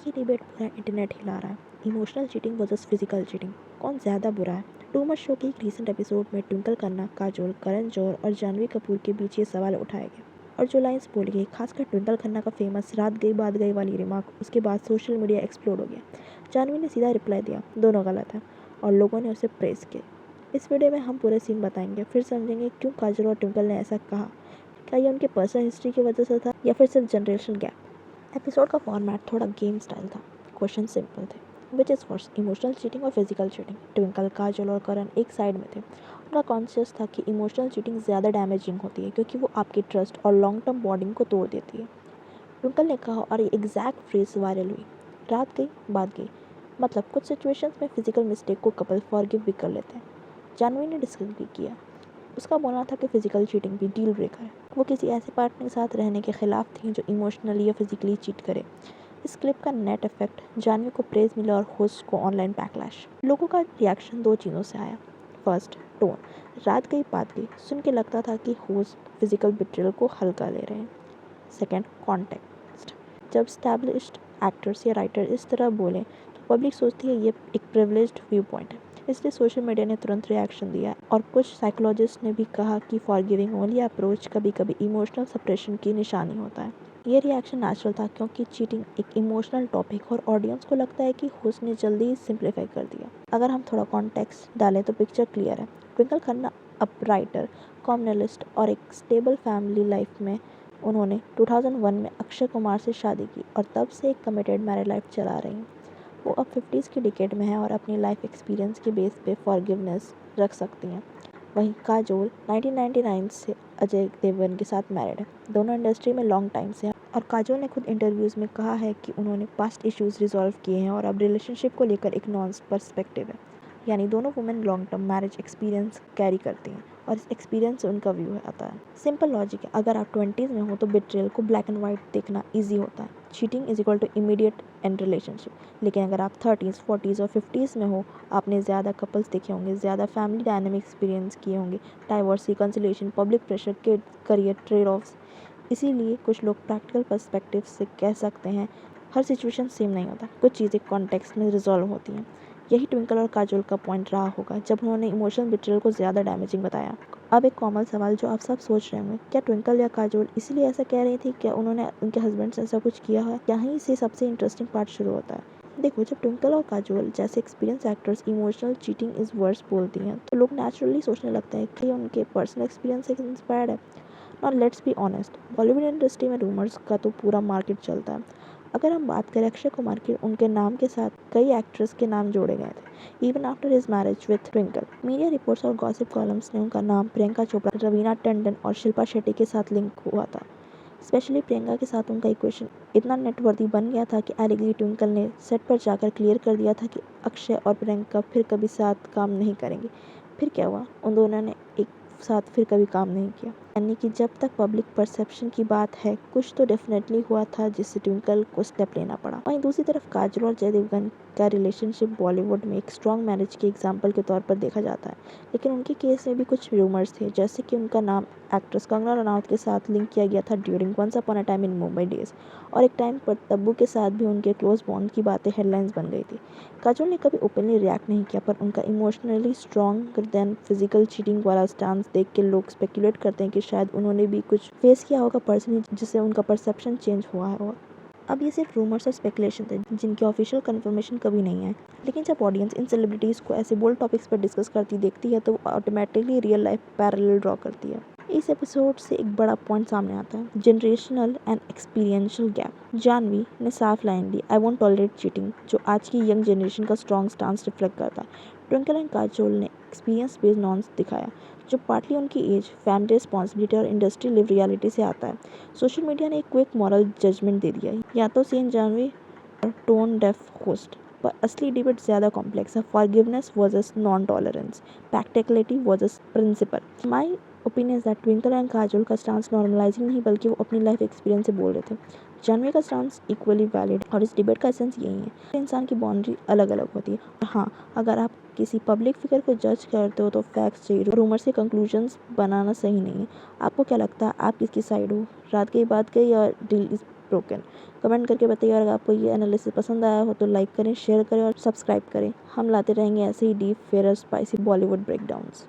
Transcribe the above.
ये डिबेट पूरा इंटरनेट हिला रहा है। Emotional cheating versus physical cheating, कौन ज़्यादा बुरा है? टू मच शो के एक रीसेंट एपिसोड में ट्विंकल खन्ना, काजोल, करण जौहर और जानवी कपूर के बीच ये सवाल उठाया गया और जो लाइंस बोली गई, खासकर ट्विंकल खन्ना का फेमस रात गई बात गई वाली रिमार्क, उसके बाद सोशल मीडिया एक्सप्लोड हो गया। जानवी ने सीधा रिप्लाई दिया, दोनों गलत हैं, और लोगों ने उसे प्रेस किया। इस वीडियो में हम पूरे सीन बताएंगे, फिर समझेंगे क्यों काजोल और ट्विंकल ने ऐसा कहा। क्या ये उनके पर्सनल हिस्ट्री की वजह से था या फिर सिर्फ जनरेशन गैप? एपिसोड का फॉर्मेट थोड़ा गेम स्टाइल था। क्वेश्चन सिंपल थे, which is verse, emotional cheating और फिजिकल चीटिंग? ट्विंकल, काजल और करण एक साइड में थे। उनका कॉन्शियस था कि इमोशनल चीटिंग ज़्यादा डैमेजिंग होती है क्योंकि वो आपकी ट्रस्ट और लॉन्ग टर्म बॉन्डिंग को तोड़ देती है। ट्विंकल ने कहा, और ये एग्जैक्ट फ्रेज वायरल हुई, रात गई बात गई, मतलब कुछ सिचुएशंस में फिजिकल मिस्टेक को कपल फॉरगिव भी कर लेते हैं। जानवी ने डिस्कस भी किया, उसका बोलना था कि फिजिकल चीटिंग भी डील ब्रेकर है। वो किसी ऐसे पार्टनर के साथ रहने के खिलाफ थी जो इमोशनली या फिजिकली चीट करे। इस क्लिप का नेट इफेक्ट, जानवी को प्रेज मिला और होस्ट को ऑनलाइन बैकलैश। लोगों का रिएक्शन दो चीज़ों से आया। फर्स्ट, टोन, रात गई बात गई सुन के लगता था कि होस्ट फिजिकल बिट्रेयल को हल्का ले रहे हैं। सेकेंड, कॉन्टेक्स्ट, जब स्टैब्लिश्ड एक्टर्स या राइटर इस तरह बोले तो पब्लिक सोचती है ये एक प्रिविलेज्ड व्यू पॉइंट है, इसलिए सोशल मीडिया ने तुरंत रिएक्शन दिया और कुछ साइकोलॉजिस्ट ने भी कहा कि फॉरगिविंग ओनली अप्रोच कभी कभी इमोशनल सप्रेशन की निशानी होता है। ये रिएक्शन नेचुरल था क्योंकि चीटिंग एक इमोशनल टॉपिक और ऑडियंस को लगता है कि होस्ट ने जल्दी ही सिंप्लीफाई कर दिया। अगर हम थोड़ा कॉन्टेक्स्ट डालें तो पिक्चर क्लियर है। ट्विंकल खन्ना अब राइटर, कॉमर्शियलिस्ट और एक स्टेबल फैमिली लाइफ में उन्होंने 2001 में अक्षय कुमार से शादी की और तब से एक कमिटेड मैरिड लाइफ चला रही हैं। वो अब 50s की डिकेड में है और अपनी लाइफ एक्सपीरियंस के बेस पे फॉरगिवनेस रख सकती हैं। वहीं काजोल 1999 से अजय देवगन के साथ मैरिड है। दोनों इंडस्ट्री में लॉन्ग टाइम से हैं और काजोल ने खुद इंटरव्यूज़ में कहा है कि उन्होंने पास्ट इश्यूज़ रिजॉल्व किए हैं और अब रिलेशनशिप को लेकर एक नॉन पर्सपेक्टिव है। यानी दोनों women long term marriage experience carry करती हैं और इस एक्सपीरियंस से उनका व्यू आता है। सिंपल लॉजिक है, अगर आप 20s में हो तो बिट्रेयल को ब्लैक एंड वाइट देखना ईजी होता है, cheating is equal to immediate end relationship. लेकिन अगर आप 30s, 40s और 50s में हो, आपने ज़्यादा कपल्स देखे होंगे, ज़्यादा फैमिली डायनामिक एक्सपीरियंस किए होंगे, divorce, reconciliation, public pressure, kid, career, trade offs. इसीलिए कुछ लोग प्रैक्टिकल पर्सपेक्टिव से कह सकते हैं हर सिचुएशन सेम नहीं होता, कुछ चीज़ें कॉन्टेक्स्ट में रिजॉल्व होती हैं। यही ट्विंकल और काजोल का पॉइंट रहा होगा जब उन्होंने इमोशनल बिट्रेयल को ज़्यादा डैमेजिंग बताया। अब एक कॉमन सवाल जो आप सब सोच रहे होंगे, क्या ट्विंकल या काजोल इसीलिए ऐसा कह रही थी? क्या उन्होंने उनके हस्बैंड से ऐसा कुछ किया है? यहीं से सबसे इंटरेस्टिंग पार्ट शुरू होता है। देखो, जब ट्विंकल और काजोल जैसे experience actors emotional cheating is worse बोलती हैं तो लोग नेचुरली सोचने लगते हैं कि उनके पर्सनल एक्सपीरियंस से इंस्पायर्ड है। और let's be honest, Bollywood industry में रूमर्स का तो पूरा मार्केट चलता है। अगर हम बात करें अक्षय कुमार की, उनके नाम के साथ कई एक्ट्रेस के नाम जोड़े गए थे even after his marriage with twinkle. Media reports और गॉसिप कॉलम्स ने उनका नाम प्रियंका चोपड़ा, रवीना टंडन और शिल्पा शेट्टी के साथ लिंक हुआ था। स्पेशली प्रियंका के साथ उनका इक्वेशन इतना नेटवर्दी बन गया था कि एलिगली ट्विंकल ने सेट पर जाकर क्लियर कर दिया था कि अक्षय और प्रियंका फिर कभी साथ काम नहीं करेंगे। फिर क्या हुआ? उन दोनों ने एक साथ फिर कभी काम नहीं किया। यानी कि जब तक पब्लिक परसेप्शन की बात है, कुछ तो डेफिनेटली हुआ था जिससे ट्विंकल को स्टेप लेना पड़ा। वहीं दूसरी तरफ काजोल और जय देवगन का रिलेशनशिप बॉलीवुड में एक स्ट्रॉन्ग मैरिज के एग्जाम्पल के तौर पर देखा जाता है, लेकिन उनके केस में भी कुछ रूमर्स थे, जैसे कि उनका नाम एक्ट्रेस कंगना रनौत के साथ लिंक किया गया था during once upon a time in Mumbai days, और एक टाइम पर तब्बू के साथ भी उनके क्लोज बॉन्ड की बातें हेडलाइंस बन गई थी। काजोल ने कभी ओपनली रिएक्ट नहीं किया, पर उनका emotionally stronger than physical cheating वाला स्टांस देख के लोग स्पेकुलेट करते हैं कि शायद उन्होंने भी कुछ फेस किया होगा पर्सनली जिससे उनका परसेप्शन चेंज हुआ है। अब ये सिर्फ रूमर्स और स्पेकुलेशन थे जिनकी ऑफिशियल कंफर्मेशन कभी नहीं है, लेकिन जब ऑडियंस इन सेलिब्रिटीज़ को ऐसे बोल्ड टॉपिक्स पर डिस्कस करती देखती है तो वो automatically real life parallel draw करती है। इस एपिसोड से एक बड़ा पॉइंट सामने आता है, generational and experiential gap. Janhvi ने साफ लाइन दी, आई वोंट टॉलरेट चीटिंग, जो आज की यंग जनरेशन का स्ट्रॉन्ग स्टांस रिफ्लेक्ट करता है। ट्विंकल एंड काजोल ने एक्सपीरियंस बेस्ड नॉन्स दिखाया, जो पार्टली उनकी एज, फैमिली रिस्पॉन्सिबिलिटी और इंडस्ट्री लिव रियलिटी से आता है। सोशल मीडिया ने एक क्विक मॉरल जजमेंट दे दिया, या तो सीन जानवी और टोन डेफ होस्ट, पर असली डिबेट ज़्यादा कॉम्प्लेक्स है, forgiveness versus non tolerance, practicality versus principle. My opinion that Twinkle and Kajol का स्टांस नॉर्मलाइजिंग नहीं बल्कि वो अपनी लाइफ एक्सपीरियंस से बोल रहे थे। जानवी का स्टांस इक्वली वैलिड और इस डिबेट का एसेंस यही है, इंसान की बाउंड्री अलग अलग होती है। और हाँ, अगर आप किसी पब्लिक फिगर को जज करते हो तो फैक्ट्स चाहिए, रूमर से कंक्लूजन्स बनाना सही नहीं है। आपको क्या लगता है, आप किसकी साइड हो? रात गई बात गई और डील ब्रोकन। कमेंट करके बताइए, और अगर आपको ये एनालिसिस पसंद आया हो तो लाइक करें, शेयर करें और सब्सक्राइब करें। हम लाते रहेंगे ऐसे ही डीप, फेयर और स्पाइसी बॉलीवुड ब्रेकडाउन्स।